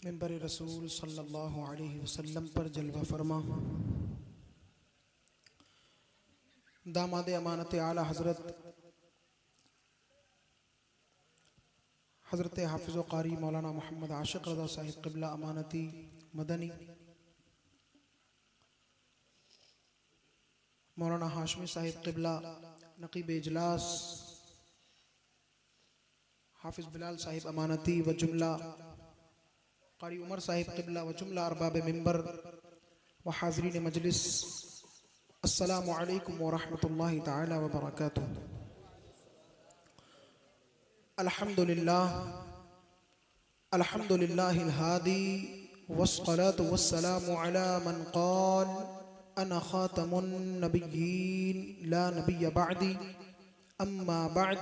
मिंबर रसूल सल्लल्लाहु अलैहि वसल्लम पर जलवा फरमा दामाद अमानत आला हज़रत हाफिज़ व क़ारी मौलाना मोहम्मद आशिक़ रज़ा साहिब क़िबला अमानती मदनी, मौलाना हाशमी साहिब क़िबला नक़ीब इजलास, हाफिज़ बिलाल साहिब अमानती व जुमला क़ारी उमर साहिब क़िबला व जुमला अरबाब मिंबर व हाज़रीन मजलिस, अस्सलामु अलैकुम व रहमतुल्लाहि तआला व बरकातुहू। अल्हम्दुलिल्लाहिल हादी वस्सलातु वस्सलामु अला मन क़ाल अना ख़ातमुन नबिय्यीन ला नबिय्य बअदी अम्मा बअद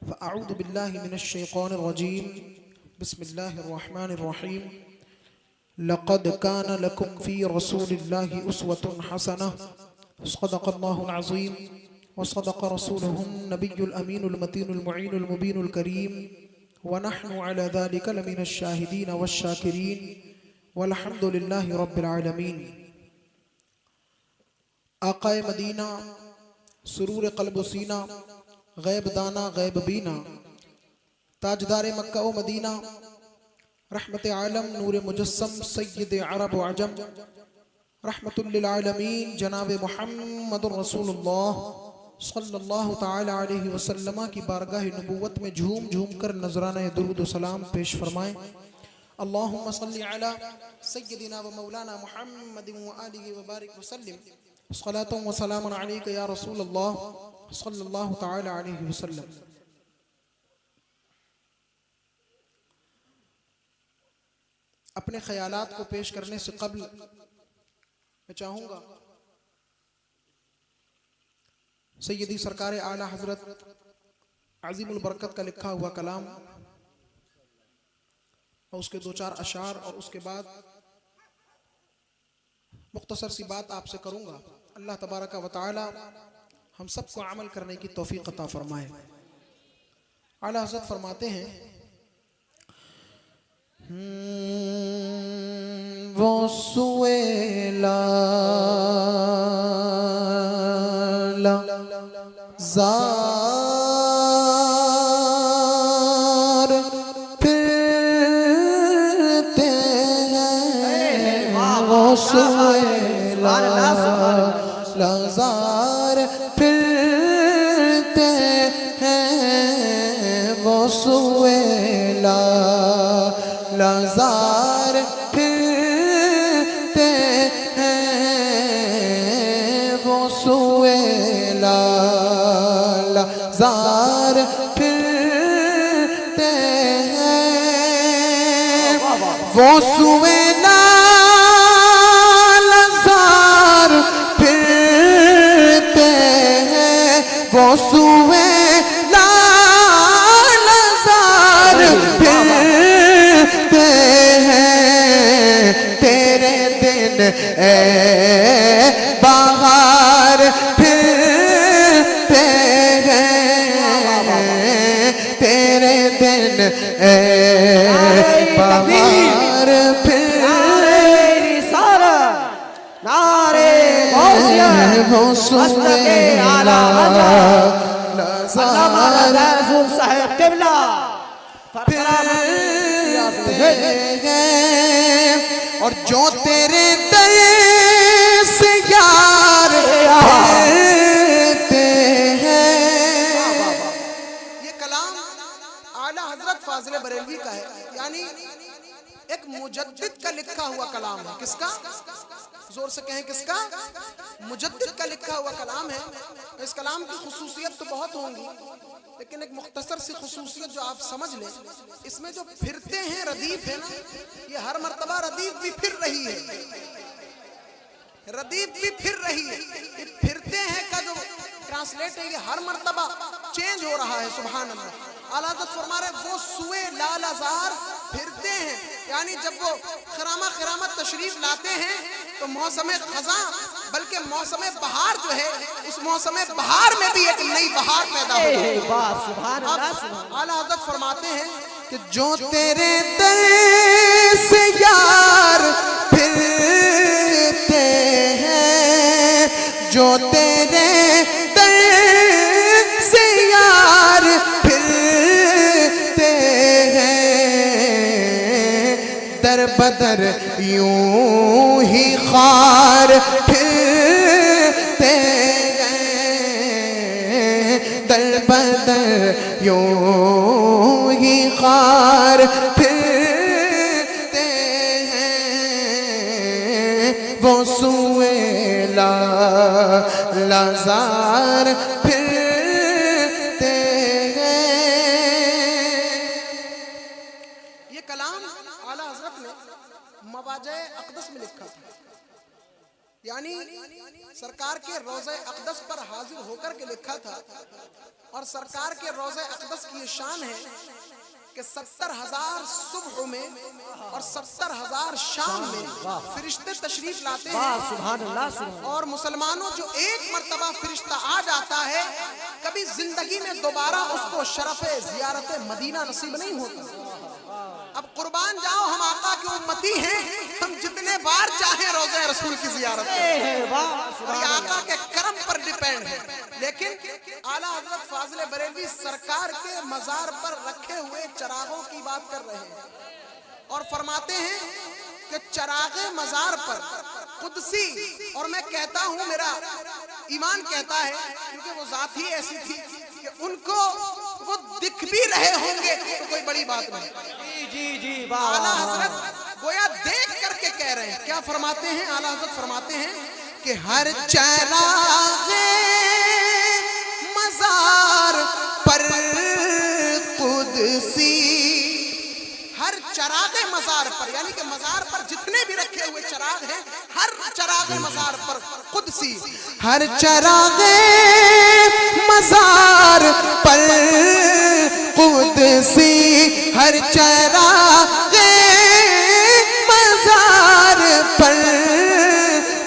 फ़अऊज़ु बिल्लाहि मिनश शैतानिर रजीम बिस्मिल्लाहिर रहमानिर रहीम। लक़द कान लकुम फ़ी रसूलिल्लाहि उस्वतुन हसनह सदक़ल्लाहुल अज़ीम व सदक़ रसूलुहुन नबियुल अमीनुल मतीनुल मुईनुल मुबीनुल करीम व नहनु अला ज़ालिका लमिनश शाहिदीन वश्शाकिरीन वल्हम्दुलिल्लाहि रब्बिल आलमीन। आक़ाए मदीना सुरूर क़ल्ब व सीना ग़ैब दाना ग़ैब बीना ताजदार मक्का व मदीना रहमत आलम नूर मुजस्सम सय्यद अरब व अजम रहमतुल लिल आलमीन जनाब मुहम्मदुर रसूलुल्लाह सल्लल्लाहु तआला अलैहि वसल्लम की बारगाह नबूवत में झूम झूम कर नजराना दुरूद व सलाम पेश फरमाएं। अल्लाहुम्मा सल्लि अला सय्यदिना व मौलाना मुहम्मदिन व आलिहि व बारिक व सल्लिम सलातुन व सलामुन अलैका या रसूलल्लाह सल्लल्लाहु तआला अलैहि वसल्लम। अपने ख्यालात को पेश करने से कबल मैं चाहूँगा सैयदी सरकार आला हजरत अज़ीमुल बरकत का लिखा हुआ कलाम और उसके दो चार अशार और उसके बाद मुख्तसर सी बात आपसे करूँगा। अल्लाह तबारक व तआला हम सबको अमल करने की तौफीक अता फरमाए। आला हज़रत फरमाते हैं वो सुएला ज़ार फिरते हैं, वो सुएला ज़ार फिरते हैं, वो सुएला ज़ार फिरते हैं, वो सुएला ज़ार फिरते हैं, वो सुएला ज़ार फिरते हैं, वो सुएला ज़ार फिरते हैं, तेरे दिन ए बाहर फिरते हैं, तेरे दिन ए बाहर फिरते नारे गौसिया मस्तके आला हज़रत रसूल साहिब क़िबला और जो तेरे दर से यार फिरते हैं। ये कलाम आला हजरत फाजिल बरेलवी का है, यानी एक मुजद्दिद का लिखा हुआ कलाम है। किसका? जोर से कहें किसका? मुजद्दिद का लिखा हुआ कलाम है। इस कलाम की खुसूसियत तो बहुत होंगी, लेकिन एक मुख्तसर सी खुसूसियत जो आप समझ लें, इसमें जो फिरते हैं रदीफ है ना, ये हर मर्तबा रदीफ भी फिर रही है, रदीफ भी फिर रही है। ये फिरते हैं का जो ट्रांसलेट है, ये हर मर्तबा चेंज हो रहा है। सुभान अल्लाह। आला हज़रत फरमा रहे वो सुए लाल ज़ार फिरते हैं, यानी जब वो खिरामत तशरीफ लाते हैं तो मौसम खज़ा बल्कि मौसम बहार जो है, उस मौसम बहार में भी एक नई बहार पैदा होती है। आला हज़रत फरमाते हैं कि जो तेरे दर से यार फिरते हैं, जो तेरे दर से यार फिरते हैं, दर बदर यूं ही खार फिरते हैं, दर बदर यूं ही खार फिरते हैं, वो सुए लाज़ार फिरते हैं। ये कलाम आला हजरत ने मवाजे अक़दस में लिखा था, यानी सरकार के रोज़े अक़दस पर हाजिर होकर के लिखा था। और सरकार के रोज़े अक़दस की ये शान है कि 70,000 सुबह में और 70,000 शाम में फरिश्ते तशरीफ लाते हैं। सुभान अल्लाह, सुभान। और मुसलमानों जो एक मर्तबा फरिश्ता आ जाता है, कभी जिंदगी में दोबारा उसको शरफ़े ज़ियारत मदीना नसीब नहीं होता। अब कुर्बान जाओ, हम आका के उम्मती हैं, हम जितने बार चाहें रोज़े रसूल की ज़ियारत करें, और ये आका के करम पर डिपेंड है। लेकिन आला हज़रत फाज़िल बरेलवी सरकार के मज़ार पर रखे हुए चरागों की बात कर रहे हैं और फरमाते हैं कि चरागे मज़ार पर कुदसी, और मैं कहता हूँ मेरा ईमान कहता है, क्योंकि वो ज़ात ही ऐसी थी कि उनको वो दिख भी रहे होंगे तो कोई बड़ी बात नहीं। जी जी, आला हजरत गोया देख करके कह रहे हैं। क्या फरमाते हैं आला हजरत? फरमाते हैं कि हर चरागे मज़ार पर कुदसी, हर चरागे मज़ार पर, यानी कि मज़ार पर जितने भी रखे हुए चराग हैं, हर चरागे मज़ार पर कुदसी, हर चरागे मज़ार पर कुदसी, हर चरागे मज़ार पर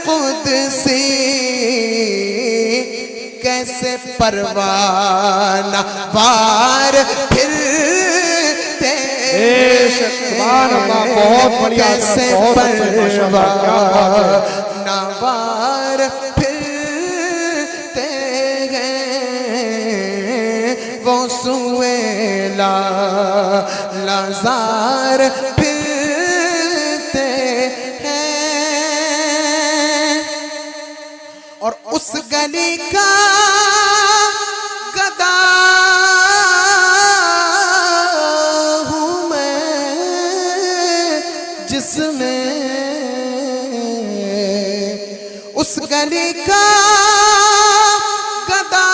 कुदसी, कैसे परवाना वार फिरते बहुत बढ़िया, कैसे परवाना वार फिरते हैं, वो सुए लाज़ार फिरते हैं। और उस गली का गदा हूँ मैं, जिसमें उस गली का गदा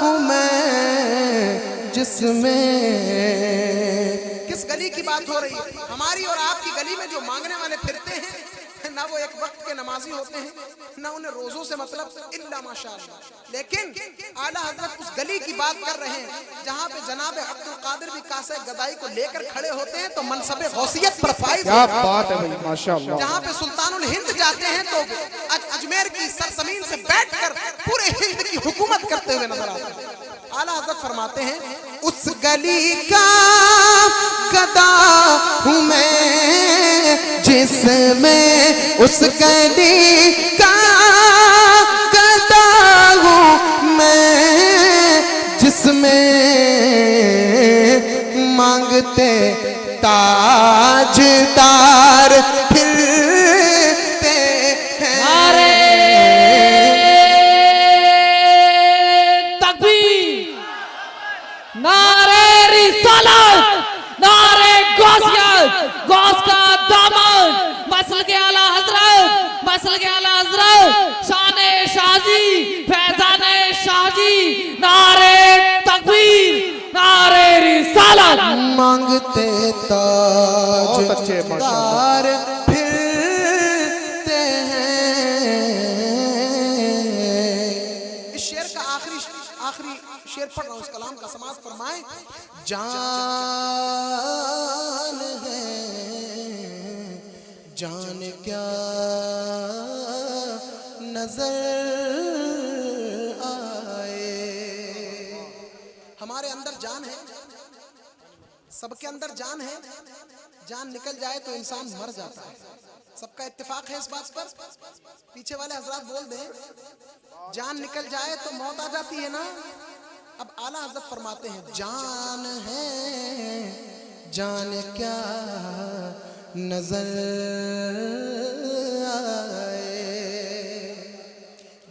हूँ मैं, जिसमें। किस गली की बात हो रही है? हमारी और आपकी गली में जो मांगने वाले फिरते हैं, ना वो एक वक्त के नमाजी होते हैं, ना उन्हें रोजों से मतलब इल्ला माशाअल्लाह। लेकिन आला हजरत उस गली की बात कर रहे हैं जहाँ पे जनाब अब्दुल कादिर भी कासे गदाई को लेकर खड़े होते हैं तो मनसबे गौसियत पर फाइज। क्या बात है भाई, माशाअल्लाह। जहाँ पे सुल्तानुल हिंद जाते हैं तो अजमेर की सरजमीन से बैठकर पूरे हिंद की हुकूमत करते हुए नजर आते हैं। आला हजरत फरमाते हैं उस गली का गदा हूँ मैं, जिसमें उस गली का गदा हूँ मैं, जिसमें मांगते ताजदार फिरते हैं। नारे तकबीर, नारे रिसालत, नारे गौसियत, गौस का दामन, मसल के आला हजरत, मसल के आला हजरत, शाने शाजी, फैजाने शाजी, नारे तकबीर, नारे रिसालत। मांगते बहुत अच्छे, ताजदार फिरते हैं। इस शेर का आखिरी शेर पढ़ रहा हूँ, इस कलाम का समाज फरमाए। जान है जान क्या नजर आए, हमारे अंदर जान है सबके अंदर जान है, जान निकल जाए तो इंसान मर जाता है। सबका इत्तेफाक है इस बात पर। पीछे वाले हजरात बोल दें, जान निकल जाए तो मौत आ जाती है ना। अब आला हजरत फरमाते हैं, जान है जान क्या नजर आए।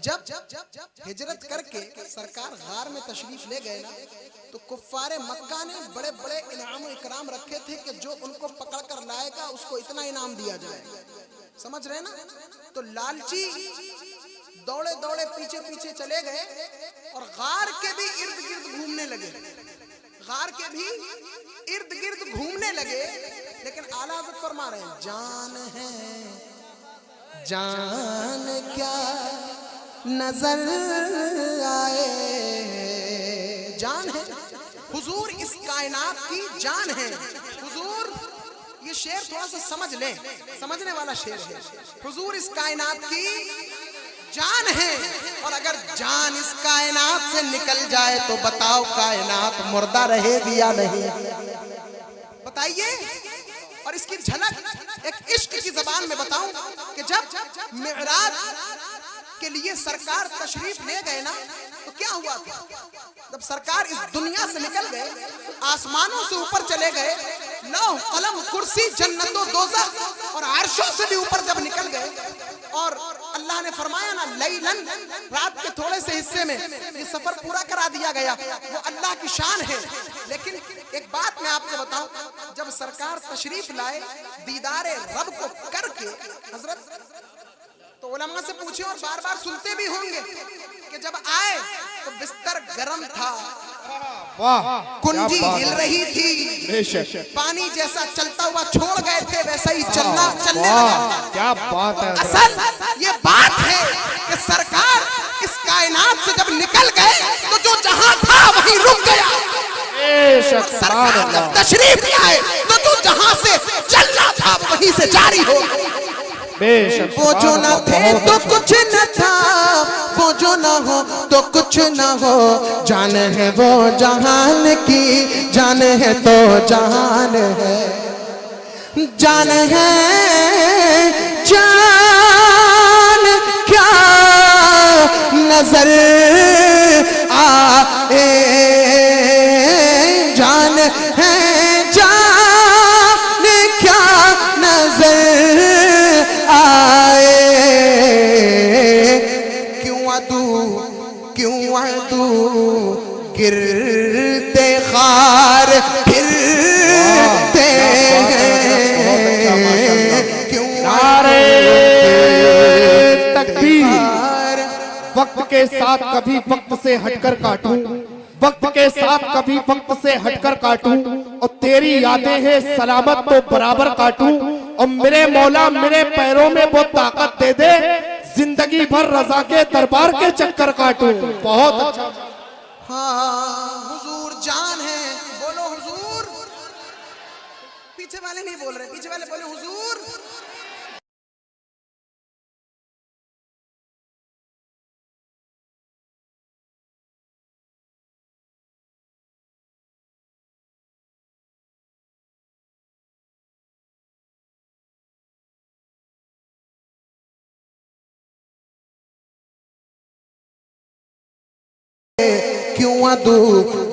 जब हिजरत करके सरकार गार में तशरीफ ले गए ना, तो कुफ्फारे मक्का ने बड़े बड़े इनाम इकराम रखे थे कि जो उनको पकड़ कर लाएगा उसको इतना इनाम दिया जाएगा। समझ रहे ना। तो लालची दौड़े दौड़े पीछे पीछे चले गए और गार के भी इर्द गिर्द घूमने लगे। गार के भी इर्द गिर्द घूमने लगे। लेकिन आला हज़रत फरमा रहे हैं, जान है जान क्या नजर आए। जान है हुजूर, इस कायनात की जान है हुजूर। ये शेर थोड़ा सा समझ लें, समझने वाला शेर है। हुजूर इस कायनात की जान है, और अगर जान इस कायनात से निकल जाए तो बताओ कायनात मुर्दा रहेगी या नहीं? बताइए। और इसकी झलक एक इश्क की जबान में बताऊं कि जब मिअराज के लिए सरकार तशरीफ ले गए ना, तो क्या हुआ था? जब सरकार इस दुनिया से निकल गए, आसमानों से ऊपर चले गए, लौह कलम कुर्सी जन्नतो दोज़ख और अर्शों से भी ऊपर जब निकल गए, और अल्लाह ने फरमाया ना, लैलन, रात के थोड़े से हिस्से में ये सफर पूरा करा दिया गया। वो अल्लाह की शान है। लेकिन एक बात मैं आपको बताऊं, जब सरकार तशरीफ लाए दीदारे रब को करके हजरत, तो उलमा से पूछे और बार बार सुनते भी होंगे कि जब आए तो बिस्तर गर्म था, कुंजी हिल रही थी, पानी जैसा चलता हुआ छोड़ गए थे वैसा ही चलने लगा। क्या बात है। असल ये बात है कि सरकार इस कायनात से जब निकल गए तो जो जहां था वहीं रुक गया। सरकार जब तशरीफ लाए तो जो जहां से चलना था वहीं से जारी हो। वो जो न थे तो कुछ न था, वो जो न हो तो कुछ न हो। जान है वो जहान की, जान है तो जहान है। जान है जान क्या नजर आए। जान है जान क्या नजर आए। क्यों तू गिरते खार फिरते हैं। क्यों तकबीर। वक्त के साथ कभी वक्त से हटकर काटूं, वक्त के साथ कभी वक्त से हटकर काटूं, और तेरी यादें हैं सलामत तो बराबर काटूं। और मेरे मौला मेरे पैरों में वो ताकत दे दे, जिंदगी भर रजा के दरबार के चक्कर काटूं। बहुत अच्छा। हाँ हुजूर जान है, बोलो हुजूर। पीछे वाले नहीं बोल रहे, पीछे वाले बोले हुजूर। क्यों तू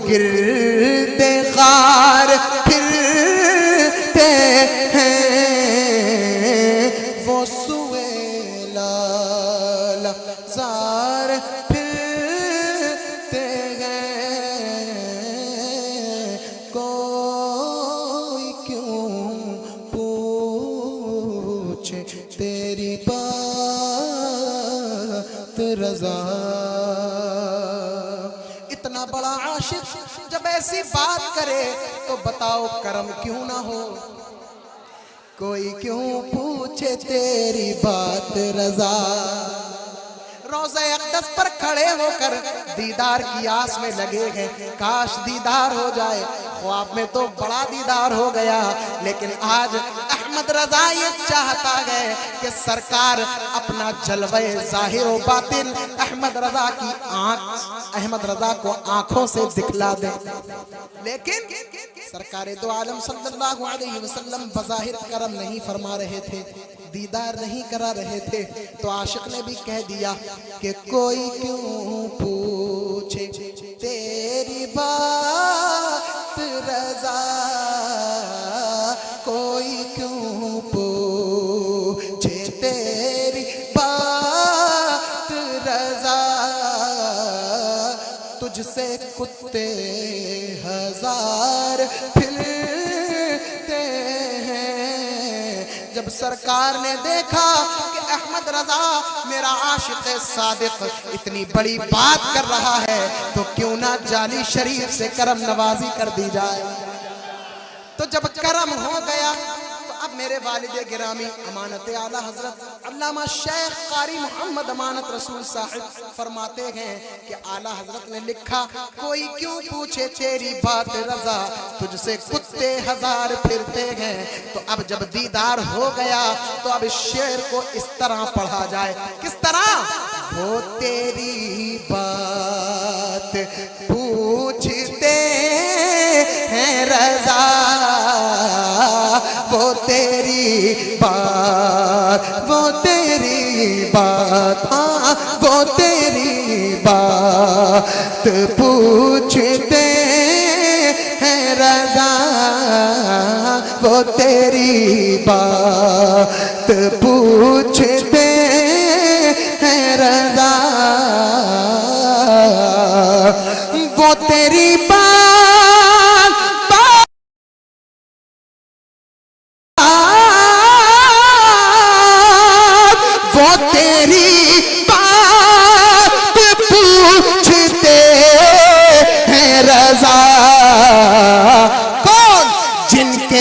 गिरते खार फिरते हैं। वो सुएला जार फिरते हैं। कोई क्यों पूछे तेरी बात रज़ा। इतना बड़ा आशिक जब ऐसी बात करे तो बताओ करम क्यों ना हो। कोई क्यों पूछे तेरी बात रज़ा। रोज़े अक़दस पर खड़े होकर दीदार की आस में लगे हैं, काश दीदार हो जाए। ख्वाब में तो बड़ा दीदार हो गया, लेकिन आज अहमद रजा ये चाहता है कि सरकार अपना जलवे जाहिर व बातिन अहमद रजा को आंखों से दिखला दे। लेकिन सरकार दो आलम सल्लल्लाहु अलैहि वसल्लम बज़ाहिर करम नहीं फरमा रहे थे, दीदार नहीं करा रहे थे, तो आशिक ने भी कह दिया कि कोई क्यों पूछे तेरी बात रज़ा, कोई क्यों पूछे तेरी बात रज़ा, तुझसे कुत्ते हजार फिरते हैं। जब सरकार ने देखा कि अहमद रजा मेरा आशिक सादिक इतनी बड़ी बात कर रहा है, तो क्यों ना जाली शरीफ से करम नवाजी कर दी जाए। तो जब करम हो गया तो अब मेरे वालिद गिरामी अमानत आला हजरत अल्लामा शेख कारी मोहम्मद अमानत रसूल साहिब फरमाते हैं कि आला हजरत ने लिखा, कोई क्यों पूछे तेरी बात रजा, तुझसे कुत्ते हजार फिरते हैं। तो अब जब दीदार हो गया तो अब इस शेर को इस तरह पढ़ा जाए। किस तरह? वो तेरी बात पूछते हैं रजा, वो तेरी बात, वो तेरी बात, हाँ वो तेरी बात पूछते हैं रजा, वो तेरी बात पूछते हैं रजा, वो तेरी बात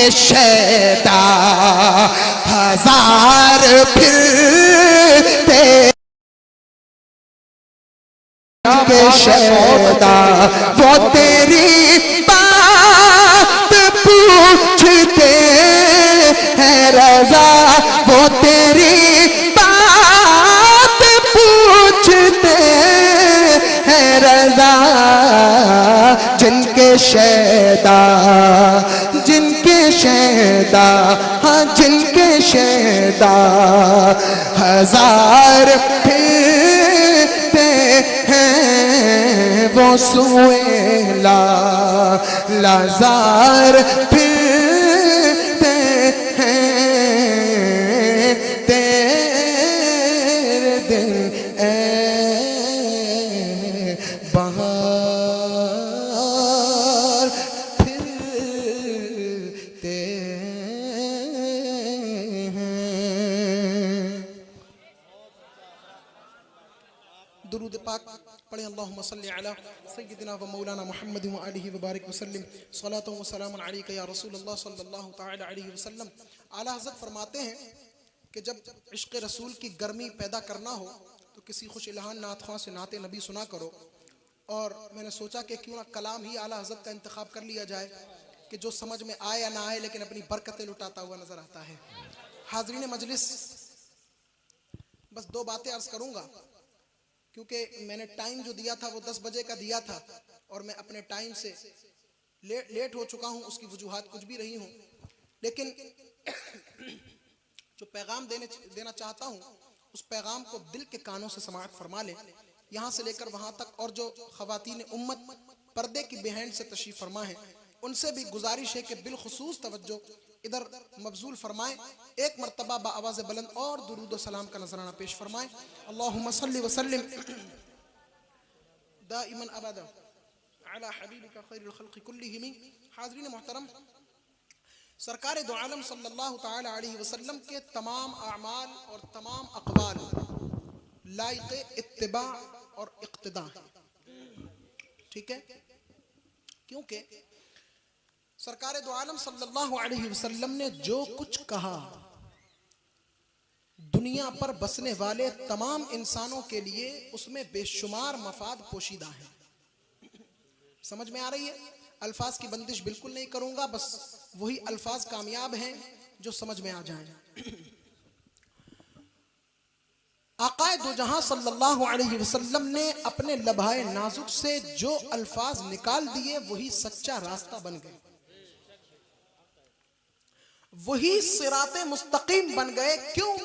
शैता हजार फिरते के शैता, वो तेरी बात पूछते हैं रजा, वो तेरी बात पूछते हैं रजा, जिनके शैता, जिनके शैदा, हाँ जिनके शैदा हजार फिरते हैं, वो सुएला लाजार फिरते हैं, तेरे दिल दुरूद पाक पढ़े। अल्लाहुम्मा सल्ली अला सय्यिदिना व मौलाना मुहम्मद व आलिहि व बारिक वसल्लम, सलातु व सलामुन अलैका या रसूलल्लाह सल्लल्लाहु तआला अलैहि वसल्लम। आला हज़रत फरमाते हैं कि जब इश्क़ रसूल की गर्मी पैदा करना हो तो किसी खुश इल्हान नात ख्वां से नाते नबी सुना करो। और मैंने सोचा कि क्यों ना कलाम ही आला हज़रत का इंतखाब कर लिया जाए कि जो समझ में आए या ना आए लेकिन अपनी बरकतें लुटाता हुआ नजर आता है। हाज़रीन मजलिस, बस दो बातें अर्ज करूंगा क्योंकि मैंने टाइम जो दिया था वो 10 बजे का दिया था और मैं अपने टाइम से लेट हो चुका हूं। उसकी वजूहात कुछ भी रही हूं, लेकिन जो पैगाम देना चाहता हूं उस पैगाम को दिल के कानों से समाअत फरमा लें, यहाँ से लेकर वहाँ तक। और जो ख़वातीन उम्मत पर्दे की बिहाइंड से तशरीफ़ फरमा है उनसे भी गुजारिश है कि बिलखुसूस तवज्जो इधर मबजूल फरमाएं। एक मरतबा बाआवाज़ बुलंद और दुरूद व सलाम का नजराना पेश फरमाएं। अल्लाहुम्मा सल्लि व सल्लिम दाइमन अबदा अला हबीबिका खैरुल खल्क़ि कुल्लिहिम। हाज़रीन मोहतरम, सरकार दो आलम सल्लल्लाहु तआला अलैहि वसल्लम के तमाम अमाल और तमाम अक़वाल लायक़े इत्तिबा और इक़्तिदा हैं। ठीक है, क्योंकि सरकार दो आलम सल्लल्लाहु अलैहि वसल्लम ने जो कुछ कहा दुनिया पर बसने वाले तमाम इंसानों के लिए उसमें बेशुमार मफाद पोशीदा है। समझ में आ रही है? अल्फाज की बंदिश बिल्कुल नहीं करूंगा, बस वही अल्फाज कामयाब हैं जो समझ में आ जाएं। आक़ाए दो जहां सल्लल्लाहु अलैहि वसल्लम ने अपने लबहाए नाजुक से जो अल्फाज निकाल दिए वही सच्चा रास्ता बन गए। वही सिराते मुस्तकीम बन गए। क्यों?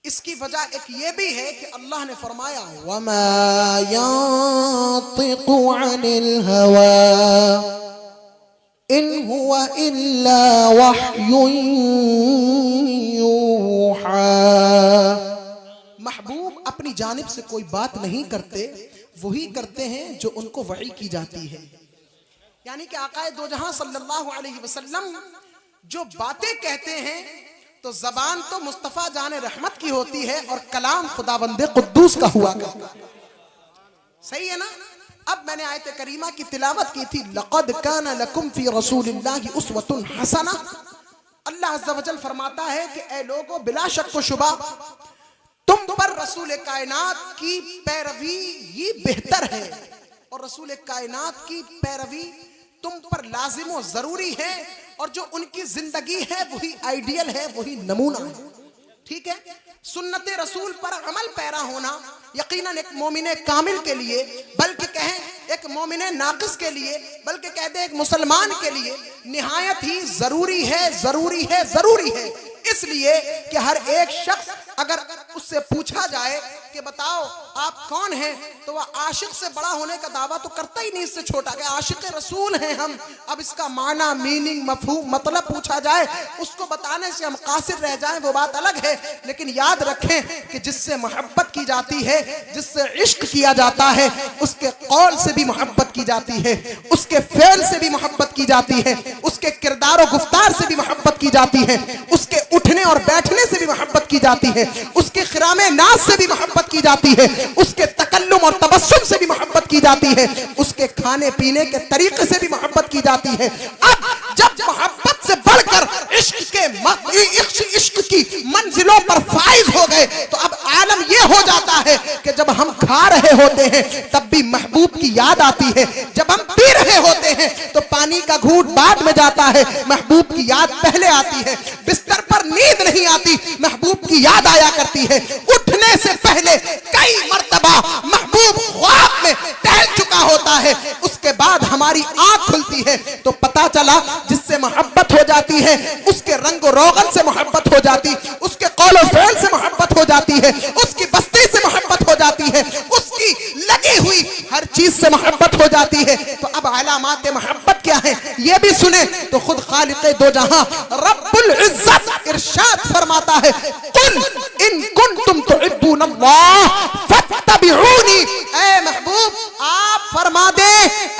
इसकी वजह एक ये भी है कि अल्लाह ने फरमाया वमा यंतिकु अनिल हवा इन हुवा इल्ला वह्युन यूहा। महबूब अपनी जानिब से कोई बात नहीं करते, वही करते हैं जो उनको वही की जाती है। यानी कि आकाए दो जहां सल्लल्लाहु अलैहि वसल्लम जो बातें कहते हैं तो जबान तो मुस्तफा जाने रहमत की होती है और कलाम खुदाबंदे कुद्दूस का हुआ करता। सही है ना? अब मैंने आयत करीमा की तिलावत की थी, लक़द काना लकुम फी रसूलिल्लाहि उस्वतुन हसना। अल्लाह अज़्ज़ा वजल फरमाता है कि ए लोगों, बिला शक व शुबा तुम पर रसूल कायनात की पैरवी ये बेहतर है और रसूल कायनात की पैरवी तुम पर लाजिम और जरूरी है और जो उनकी जिंदगी है वही आइडियल है, वही नमूना है। ठीक है? सुन्नते रसूल पर अमल पैरा होना यकीनन एक मोमिने कामिल के लिए, बल्कि कहें एक मोमिने नाकिस के लिए, बल्कि कह दे एक मुसलमान के लिए निहायत ही जरूरी है, जरूरी है, जरूरी है। इसलिए कि हर एक शख्स अगर उससे पूछा जाए कि बताओ आप कौन हैं, तो वह आशिक से बड़ा होने का दावा तो करता ही नहीं, इससे छोटा कि आशिक रसूल हैं हम। अब इसका माना, मीनिंग, मफहूम, मतलब पूछा जाए, उसको बताने से हम कासिर रह जाएं वो बात अलग है। लेकिन याद रखें कि जिससे मोहब्बत की जाती है, जिससे इश्क किया जाता है, उसके कौल से भी मोहब्बत की जाती है, उसके फेल से भी मोहब्बत की जाती है, उसके किरदार और गुफ्तार से भी मोहब्बत की जाती है, उसके उठने और बैठने से भी मोहब्बत की जाती है, उसके खिरामे नाज से भी मोहब्बत की जाती है, उसके तकल्लुम और तबस्सुम से भी मोहब्बत की जाती है, उसके खाने पीने के तरीके से भी मोहब्बत की जाती है। अब जब मोहब्बत से बढ़कर इश्क की मंजिलों पर फाइज हो गए तो अब आलम यह हो जाता है कि जब हम खा रहे होते हैं तब भी महबूब की याद आती है, जब हम पी रहे होते हैं तो पानी का घूंट बाद में जाता है, महबूब की याद पहले आती है। बिस्तर पर नींद नहीं आती, महबूब की याद आया करती है। उठने से पहले कई मर्तबा महबूब ख्वाब में टहल चुका होता है, उसके बाद हमारी आंख खुलती है तो पता चला जिससे मोहब्बत हो जाती है उसके रंग और रोगन से मोहब्बत हो जाती, उसके कौल और फेल से मोहब्बत हो जाती है, उसकी बस्ती से मोहब्बत हो जाती है, उसकी लगी हुई हर चीज से मोहब्बत हो जाती है। तो अब अलामात मोहब्बत क्या है ये भी सुने तो खुद खालिक़े दो जहां रब्बुल इज्जत इरशाद फरमाता है, कुल इन कुंतुम तुहिब्बूनल्लाह फत्तबिऊनी। ऐ महबूब आप फरमा दे,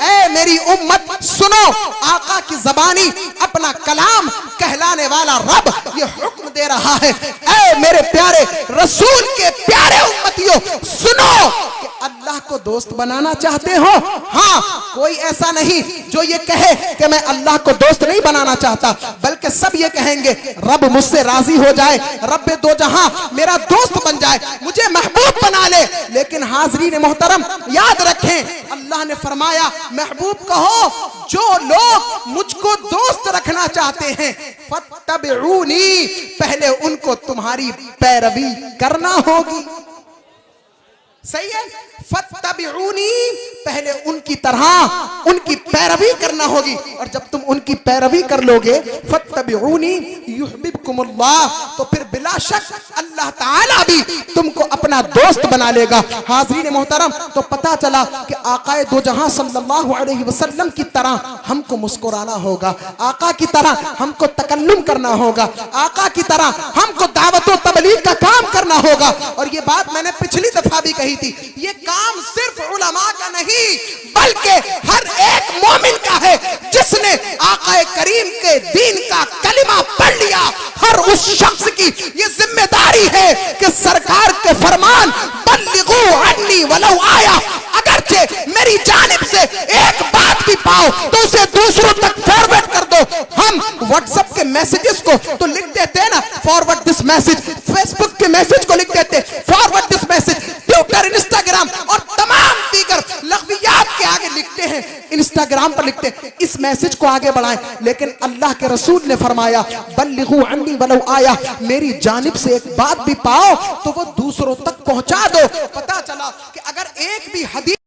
ऐ मेरी उम्मत सुनो, आका की ज़बानी अपना कलाम कहलाने वाला रब ये हुक्म दे रहा है, ऐ मेरे प्यारे रसूल के प्यारे उम्मतियों सुनो कि अल्लाह को दोस्त बनाना चाहते हो? हाँ, कोई ऐसा नहीं जो ये कहे कि मैं अल्लाह को दोस्त नहीं बनाना चाहता, बल्कि सब ये कहेंगे रब मुझसे राजी हो जाए, रब दो जहां मेरा दोस्त बन जाए, मुझे महबूब बना ले। लेकिन हाज़रीन मोहतरम याद रखें, अल्लाह ने फरमाया महबूब कहो जो लोग मुझको दोस्त रखना चाहते हैं फत्तबिऊनी, पहले उनको तुम्हारी पैरवी करना होगी। सही है? फत्तबिऊनी, पहले उनकी तरह उनकी पैरवी करना होगी, और जब तुम उनकी पैरवी कर लोगे फत्तबिऊनी युहिब्बुकुमुल्लाह, तो फिर बिला शक अल्लाह ताला भी तुमको अपना दोस्त बना लेगा। हाज़रीन मोहतरम, तो पता चला कि आकाए दो जहां सल्लल्लाहु अलैहि वसल्लम की तरह हमको मुस्कुराना होगा, आका की तरह हमको तकल्लुम करना होगा, आका की तरह हमको दावत व तबलीग का काम करना होगा। और ये बात मैंने पिछली दफा भी कही थी, ये काम सिर्फ उलमा का नहीं बल्कि हर एक मोमिन का है जिसने आकाए करीम के दीन का कलिमा पढ़ लिया। हर उस शख्स की ये जिम्मेदारी है कि सरकार के फरमान बल्लिगू अन्नी वलौ आया, अगरचे मेरी जानिब से एक बात भी पाओ तो उसे दूसरों तक फॉरवर्ड कर दो। हम व्हाट्सएप के मैसेजेस को तो लिख देते हैं ना, फॉरवर्ड दिस मैसेज, फेसबुक के मैसेज को लिख देते forward this message, Twitter, Instagram और तमाम दीगर लग़वियात के आगे लिखते हैं, इंस्टाग्राम पर लिखते हैं, इस मैसेज को आगे बढ़ाएं। लेकिन अल्लाह के रसूल ने फरमाया बल्लिगू अन्नी वलौ आया, मेरी जानिब से एक बात भी पाओ तो वो दूसरों तक पहुंचा दो। पता चला कि अगर एक भी हदीस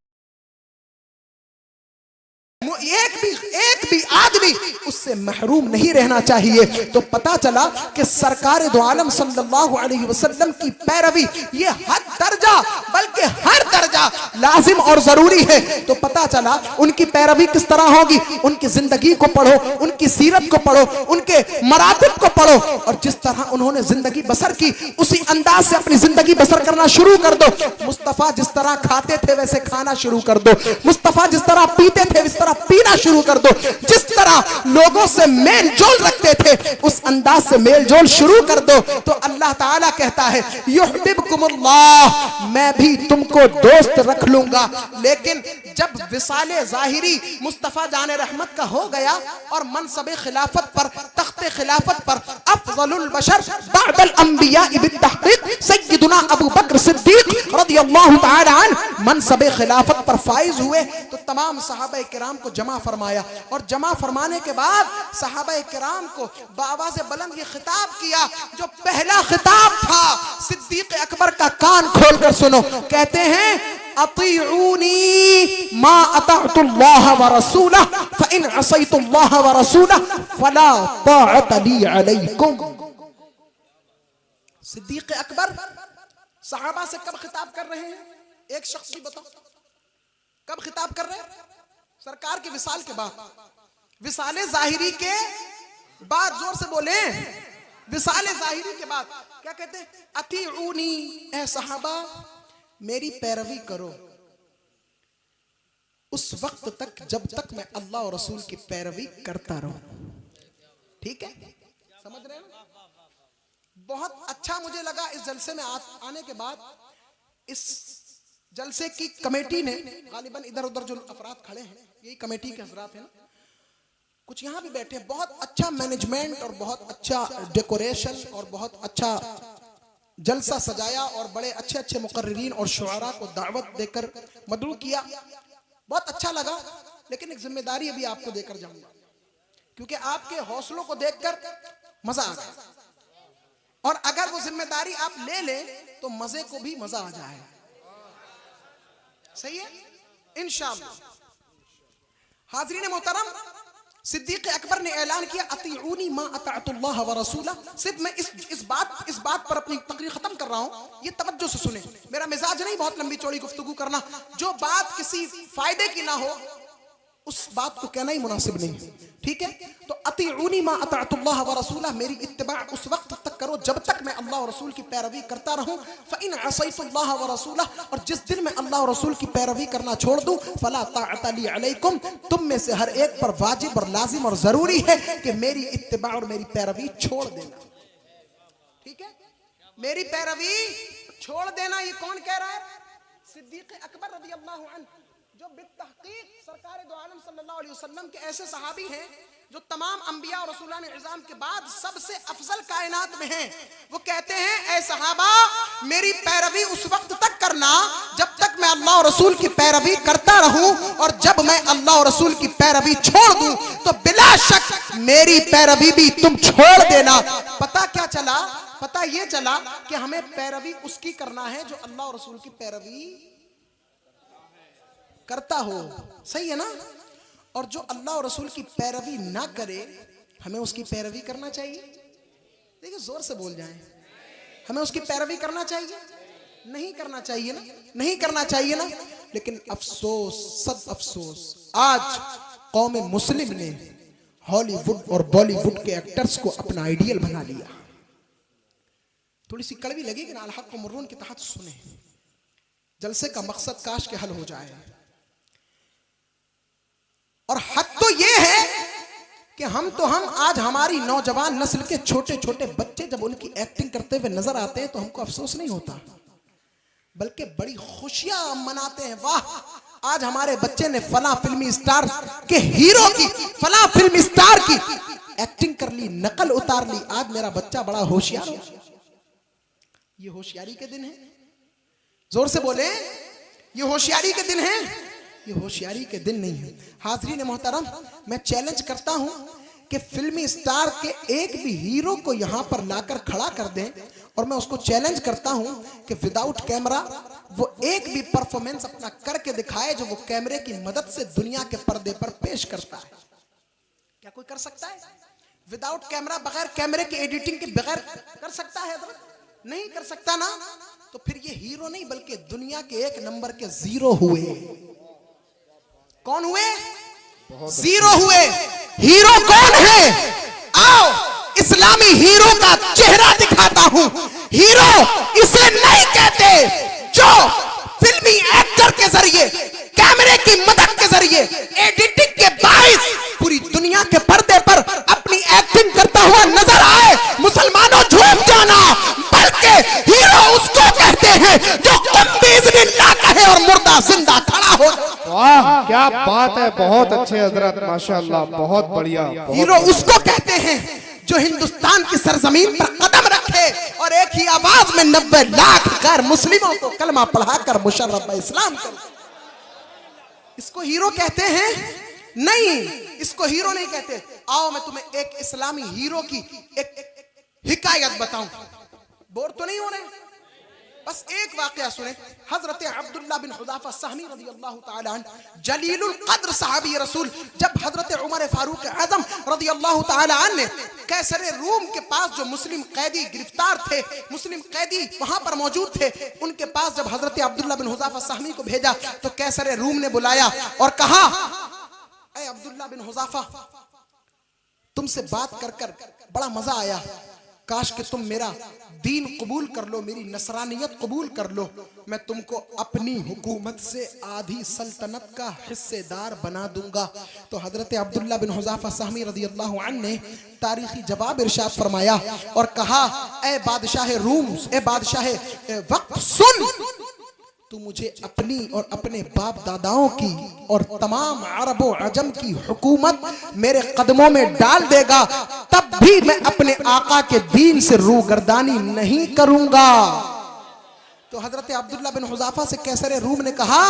एक भी आदमी उससे महरूम नहीं रहना चाहिए। तो पता चला कि सरकार दो आलम सल्लल्लाहु अलैहि वसल्लम की पैरवी ये हर दर्जा बल्कि हर दर्जा लाजिम और जरूरी है। तो पता चला उनकी पैरवी किस तरह होगी। उनकी जिंदगी को पढ़ो, उनकी सीरत को पढ़ो, उनके मरातिब को पढ़ो और जिस तरह उन्होंने जिंदगी बसर की उसी अंदाज से अपनी जिंदगी बसर करना शुरू कर दो। मुस्तफा जिस तरह खाते थे वैसे खाना शुरू कर दो। मुस्तफा जिस तरह पीते थे उस तरह पीना शुरू कर दो। जिस तरह लोगों से मेल जोल रखते थे उस अंदाज से मेल जोल शुरू कर दो। तो अल्लाह ताला कहता है युहिब्बुकुमुल्लाह, मैं भी तुमको दोस्त रख लूंगा। लेकिन जब विसाले जाहिरी मुस्तफा जाने रहमत का हो गया और मनसबे खिलाफत पर, तख्ते खिलाफत पर अफजलुल बशर बअदल अंबिया बित्तहक़ीक़ सय्यदुना अबू बकर सिद्दीक रज़ियल्लाहु तआला अन्हु मनसबे खिलाफत पर फाइज हुए। तो तमाम सहाबा किराम को जमा फरमाया और जमा फरमाने के बाद सहाबा किराम को बाआवाज़े बुलंद ये खिताब किया। जो पहला खिताब था सिद्दीक अकबर का, कान खोलकर सुनो। कहते हैं अतीऊनी मा अताअतुल्लाह व रसूलह फइन असैतुल्लाह व रसूलह फला ताअत ली अलैकुम। सिद्दीक अकबर सहाबा से कब खिताब कर रहे हैं? एक शख्स भी बताओ कब खिताब कर रहे हैं? सरकार के विसाल के बाद, विसाले जाहिरी के बाद, जोर से बोले, विसाले जाहिरी के बाद। क्या कहते हैं? अतीऊनी, ए सहाबा मेरी पैरवी करो उस वक्त तक जब तक मैं अल्लाह और रसूल की पैरवी करता रहूं। ठीक है, समझ रहे हो? बहुत अच्छा मुझे लगा इस जलसे में आने के बाद। इस जलसे की कमेटी ने, गालिबन इधर उधर जो अफराद खड़े हैं यही कमेटी के हजरात हैं ना, कुछ यहाँ भी बैठे हैं। बहुत अच्छा मैनेजमेंट और बहुत अच्छा डेकोरेशन और बहुत अच्छा जलसा सजाया और बड़े अच्छे अच्छे मुकर्रिरीन और शुआरा को दावत देकर मदऊ किया। बहुत अच्छा लगा। लेकिन एक जिम्मेदारी अभी आपको देकर जाऊंगा, क्योंकि आपके हौसलों को देखकर मजा आ गया और अगर वो जिम्मेदारी आप ले लें तो मजे को भी मजा आ जाए। सही है इंशाअल्लाह। हाज़रीन मोहतरम, सिद्दीक अकबर ने ऐलान किया अतीऊनी मा अताअतुल्लाह व रसूलह। सिर्फ मैं इस बात पर अपनी तकरीर खत्म कर रहा हूं, ये तवज्जो से सुने। मेरा मिजाज नहीं बहुत लंबी चौड़ी गुफ्तगू करना, जो बात किसी फायदे की ना हो उस बात को कहना ही मुनासिब नहीं है। ठीक है, तो अतीऊनी मा अताअतुल्लाह व रसूलह, मेरी इत्तिबा उस वक्त तक करो जब तक मैं अल्लाह और रसूल की पैरवी करता रहूं। फ़इन असैतुल्लाह व रसूलह, और जिस दिन मैं अल्लाह और रसूल की पैरवी करना छोड़ दूं, फला ताअत ली अलैकुम, तुम में से हर एक पर वाजिब और लाजिम और जरूरी है कि मेरी इत्तिबा और मेरी पैरवी छोड़ देना। ठीक है, मेरी पैरवी छोड़ देना। ये कौन कह रहा है? सिद्दीक अकबर रज़ियल्लाहु अन्हु, जो बित्तहक़ीक़ सरकार दो आलम सल्लल्लाहु अलैहि वसल्लम के ऐसे सहाबी हैं जो तमाम अंबिया और रसूलान इज़ाम के बाद सबसे अफजल कायनात में हैं। वो कहते हैं, ए सहाबा मेरी पैरवी उस वक्त तक करना जब तक मैं अल्लाह और रसूल की पैरवी करता रहूं, और जब मैं अल्लाह और रसूल की पैरवी छोड़ दूं तो बिला शक मेरी पैरवी भी तुम छोड़ देना। पता क्या चला? पता ये चला कि हमें पैरवी उसकी करना है जो अल्लाह और रसूल की पैरवी करता हो। सही है ना? और जो अल्लाह और रसूल की पैरवी ना करे हमें उसकी पैरवी करना चाहिए। देखिए जोर से बोल जाएं, हमें उसकी पैरवी करना चाहिए? नहीं करना चाहिए ना, नहीं करना चाहिए ना। लेकिन अफसोस, सद अफसोस, आज कौम मुस्लिम ने हॉलीवुड और बॉलीवुड के एक्टर्स को अपना आइडियल बना लिया। थोड़ी सी कड़वी लगेगी ना, अल हक़ मुर्रून के तहत सुने। जलसे का मकसद काश के हल हो जाए। और हद तो ये है कि हम आज हमारी नौजवान नस्ल के छोटे छोटे बच्चे जब उनकी एक्टिंग करते हुए नजर आते हैं तो हमको अफसोस नहीं होता, बल्कि बड़ी खुशियां मनाते हैं। वाह, आज हमारे बच्चे ने फला फिल्मी स्टार के हीरो की, फला फिल्मी स्टार की एक्टिंग कर ली, नकल उतार ली। आज मेरा बच्चा बड़ा होशियार हो। ये होशियारी के दिन है। जोर से बोले, ये होशियारी के दिन है। ये होशियारी के दिन नहीं है। हाज़रीन मोहतरम, मैं चैलेंज करता हूं कि फिल्मी स्टार के एक भी हीरो को यहां पर लाकर खड़ा कर दें और मैं उसको चैलेंज करता हूं कि विदाउट कैमरा वो एक भी परफॉर्मेंस अपना करके दिखाए जो वो कैमरे की मदद से दुनिया के पर्दे पर पेश करता है। क्या कोई कर सकता है? विदाउट कैमरा, बगैर कैमरे की एडिटिंग के बगैर कर सकता है? नहीं कर सकता ना। तो फिर ये हीरो नहीं बल्कि दुनिया के 1 नंबर के जीरो हुए। कौन हुए? जीरो हुए। हीरो कौन है? आओ इस्लामी हीरो का चेहरा दिखाता हूं। हीरो इसे नहीं कहते जो फिल्मी एक्टर के जरिए, कैमरे की मदद के जरिए, एडिटिंग के बाइस पूरी दुनिया के पर्दे पर अपनी एक्टिंग करता हुआ नजर आए। मुसलमानों झूठ जाना, बल्कि हीरो उसको कहते हैं जो बिस्मिल्लाह कहे और मुर्दा जिंदा खड़ा हो। वाह क्या बात है, बहुत अच्छे हजरत, माशाअल्लाह, बहुत बढ़िया। हीरो उसको कहते हैं जो हिंदुस्तान की सरजमीन पर कदम रखे और एक ही आवाज में 90 लाख गैर मुस्लिमों को कलमा पढ़ाकर मुशर्रफ इस्लाम करे। इसको हीरो कहते हैं? नहीं, इसको हीरो नहीं कहते। आओ मैं तुम्हें एक इस्लामी हीरो की एक हिकायत बताऊं। बोर तो नहीं हो रहे? बस एक वाकया सुने। हजरत अब्दुल्ला बिन हुज़ाफा सहमी रज़ियल्लाहु ताला अन्हु जलीलुल कद्र सहाबी रसूल, जब हजरत उमर फारूक आज़म रज़ियल्लाहु ताला अन्हु ने कैसरे रूम के पास जो मुस्लिम कैदी गिरफ्तार थे, मुस्लिम कैदी वहां पर मौजूद थे, उनके पास जब हजरत अब्दुल्ला बिन हुज़ाफा सहमी को भेजा तो कैसरे रूम ने बुलाया और कहा, ऐ अब्दुल्ला बिन हुज़ाफा, तुमसे बात कर कर बड़ा मजा आया। काश कि तुम मेरा दीन कबूल कर लो, मेरी नसरानियत कबूल कर लो, मैं तुमको अपनी हुकूमत से आधी सल्तनत का हिस्सेदार बना दूंगा। तो हजरत अब्दुल्ला बिन हुज़ाफा सहमी रज़ियल्लाहु अन्हु ने तारीखी जवाब इरशाद फरमाया और कहा, ए बादशाह रूम, ए बादशाह वक्त, सुन, तू मुझे अपनी और अपने बाप दादाओं की और तमाम अरबो अजम की हुकूमत मेरे कदमों में डाल देगा, तब भी मैं अपने आका के दीन से रूगर्दानी नहीं करूंगा। तो हजरत अब्दुल्ला बिन हुज़ाफा से कैसरे रूम ने कहा,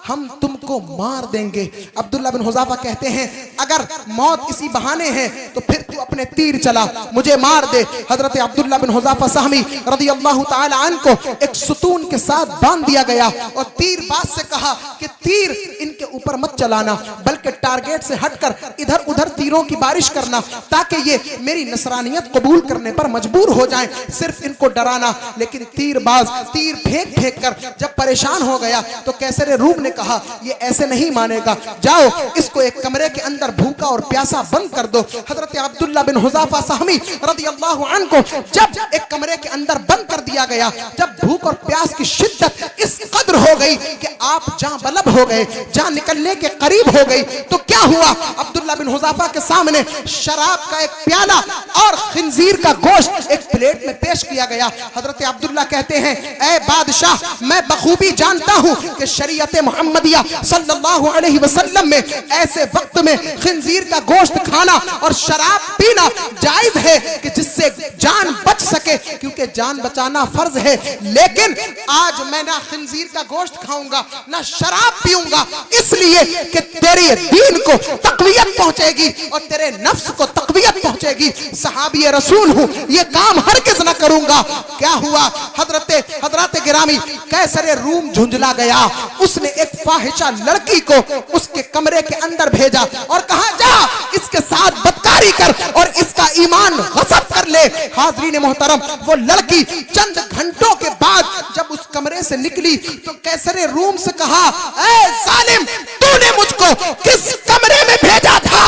हम तुमको मार देंगे। अब्दुल्ला बिन हुज़ाफा कहते हैं, अगर मौत इसी बहाने है तो फिर तू अपने तीर चला, मुझे मार दे। हजरत अब्दुल्ला बिन हुज़ाफा सहमी रज़ियल्लाहु ताला अन्हु को एक सुतून के साथ बांध दिया गया और तीरबाज से कहा कि तीर इनके ऊपर मत चलाना, बल्कि टारगेट से हटकर इधर उधर तीरों की बारिश करना, ताकि ये मेरी नसरानियत कबूल करने पर मजबूर हो जाएं, सिर्फ इनको डराना। लेकिन तीरबाज तीर फेंक फेंक कर जब परेशान हो गया तो कैसरे रूम ने कहा, ये ऐसे नहीं मानेगा, जाओ इसको एक कमरे के अंदर भूखा और प्यासा बंद कर दो। हजरत अब्दुल्ला बिन हुज़ाफा सहमी रज़ियल्लाहु अन्हु को जब एक कमरे के अंदर बंद कर दिया गया, जब भूख और प्यास की शिद्दत इस कद्र हो गई कि आप जान बलब हो गए, जान निकलने के करीब हो गई, तो क्या हुआ? अब्दुल्ला बिन हुज़ाफा के सामने शराब का एक प्याला और खिंजीर का गोश्त एक प्लेट में पेश किया गया। हजरत अब्दुल्ला कहते हैं, ऐ बादशाह, मैं बखूबी जानता हूं कि शरीयत मुहम्मदिया सल्लल्लाहु अलैहि वसल्लम में ऐसे वक्त में खिंजीर का गोश्त खाना और शराब पीना जायज है कि जिससे जान बच सके, क्योंकि जान बचाना फर्ज है। लेकिन आज मैं ना खिंजीर का गोश्त खाऊंगा ना शराब पीऊंगा, इसलिए कि तेरे दीन को तक़वियत पहुंचेगी और तेरे नफ्स को तक़वियत पहुंचेगी। सहाबी रसूल हूं, ये काम हरगिज़ ना करूंगा। क्या हुआ? हजरत गिरामी कैसरे रूम झुंझला गया। उसने एक फाहिशा लड़की को उसके कमरे के अंदर भेजा और कहा, जा इसके साथ बदकारी कर और इसका ईमान गस्ब कर ले। हाज़रीन मोहतरम, वो लड़की चंद घंटों के बाद जब उस कमरे से निकली तो कैसरे रूम से कहा, ऐ जालिम, तूने मुझको किस कमरे में भेजा था?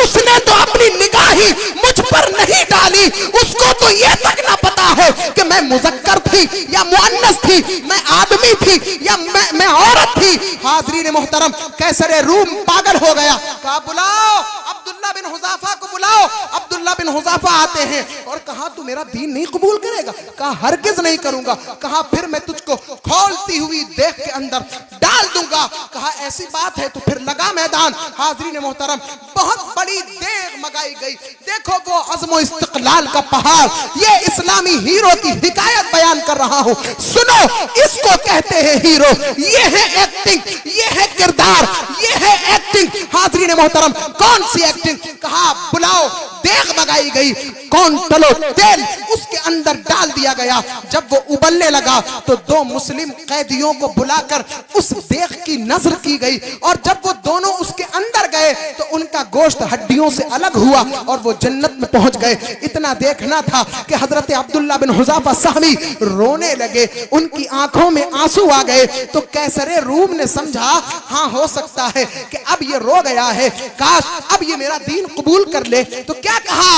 उसने तो अपनी निगाह ही मुझ पर नहीं डाली, उसको तो ये तक ना पता है कि मैं मुज़क्कर थी या मुअन्नस थी, मैं आदमी थी या मैं औरत थी। हाज़रीन मोहतरम, कैसरे रूम पागल हो गया। कहा, बुलाओ अब्दुल्ला बिन हुज़ाफा को बुलाओ। अब्दुल्ला बिन हुज़ाफा आते हैं और कहा, तू मेरा दीन नहीं कबूल करेगा? कहा, हरगिज़ नहीं करूंगा। कहा, फिर मैं तुझको खोलती हुई देह के अंदर डाल दूंगा। कहा, ऐसी बात है तो फिर लगा मैदान। हाज़रीन मोहतरम, बहुत बड़ी देर मंगाई गई। देखो वो अज़्म और इस्तिक़लाल का पहाड़, ये इस्लामी हीरो की हिकायत बयान कर रहा हूं, सुनो। इसको कहते हैं हीरो, ये है एक्टिंग, ये है किरदार, ये है एक्टिंग। हाज़रीन मोहतरम, कौन सी एक्टिंग? कहा, बुलाओ। देख मंगाई लगाई गई, कौन टलो तेल उसके अंदर डाल दिया गया। जब वो उबलने लगा तो दो मुस्लिम कैदियों को बुलाकर उस देख की नजर की गई, और जब वो दोनों उसके अंदर गए तो उनका गोश्त हड्डियों से अलग हुआ और वो जन्नत में पहुंच गए। इतना देखना था कि हजरत अब्दुल्ला बिन हुज़ाफा सहमी रोने लगे, उनकी आंखों में आंसू आ गए। तो कैसरे रूम ने समझा, हाँ हो सकता है कि अब ये रो गया है, काश अब ये मेरा दीन कबूल कर ले। तो क्या कहा,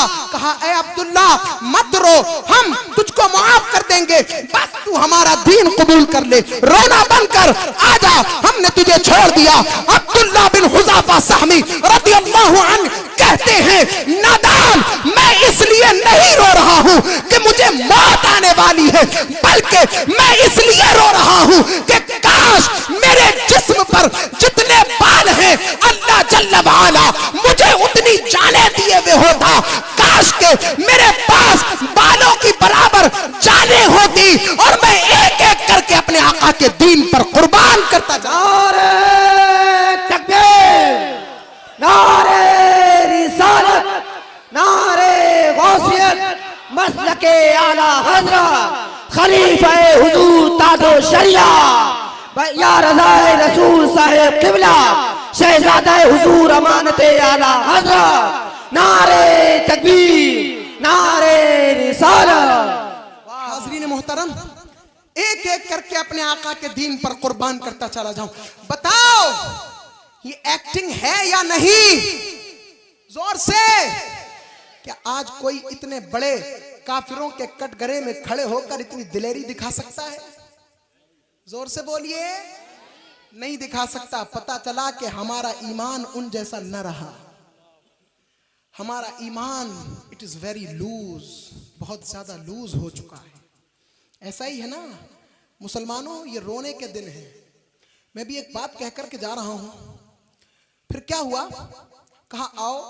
ए अब्दुल्ला मत रो, हम तुझको माफ कर देंगे, बस तू हमारा दीन कबूल कर ले, रोना बंद कर, आजा, हमने तुझे छोड़ दिया। अब्दुल्ला बिन हुज़ाफा सहमी रज़ियल्लाहु अन्हु कहते हैं, नादान मैं इसलिए नहीं रो रहा हूं कि मुझे मौत आने वाली है, बल्कि मैं इसलिए रो रहा हूं कि काश मेरे जिस्म पर जितने बाल हैं अल्लाह जल्ल वाला मुझे उतनी जाने दिए हुए होता, काश के मेरे पास बालों की बराबर जाने होती और मैं एक एक करके अपने आका के दीन पर कुर्बान करता जाऊं। नारे तकबीर, नारे रिसालत, नारे गौसियत, मसलके आला हज़रत खलीफा हुजूर ताजो शरिया या रज़ाए रसूल साहिब क़िबला शहज़ादा हुजूर अमानते आला हज़रत, नारे तकबीर, नारे रिसालत। हाज़रीन मोहतरम, एक एक करके अपने आका के दीन पर कुर्बान करता चला जाऊं। बताओ ये एक्टिंग है या नहीं? जोर से। क्या आज कोई इतने बड़े काफिरों के कटघरे में खड़े होकर इतनी दिलेरी दिखा सकता है? जोर से बोलिए। नहीं दिखा सकता। पता चला कि हमारा ईमान उन जैसा न रहा। हमारा ईमान इट इज वेरी लूज, बहुत ज्यादा लूज हो चुका है। ऐसा ही है ना मुसलमानों, ये रोने के दिन है। मैं भी एक बात कह करके जा रहा हूं, फिर क्या हुआ, कहा आओ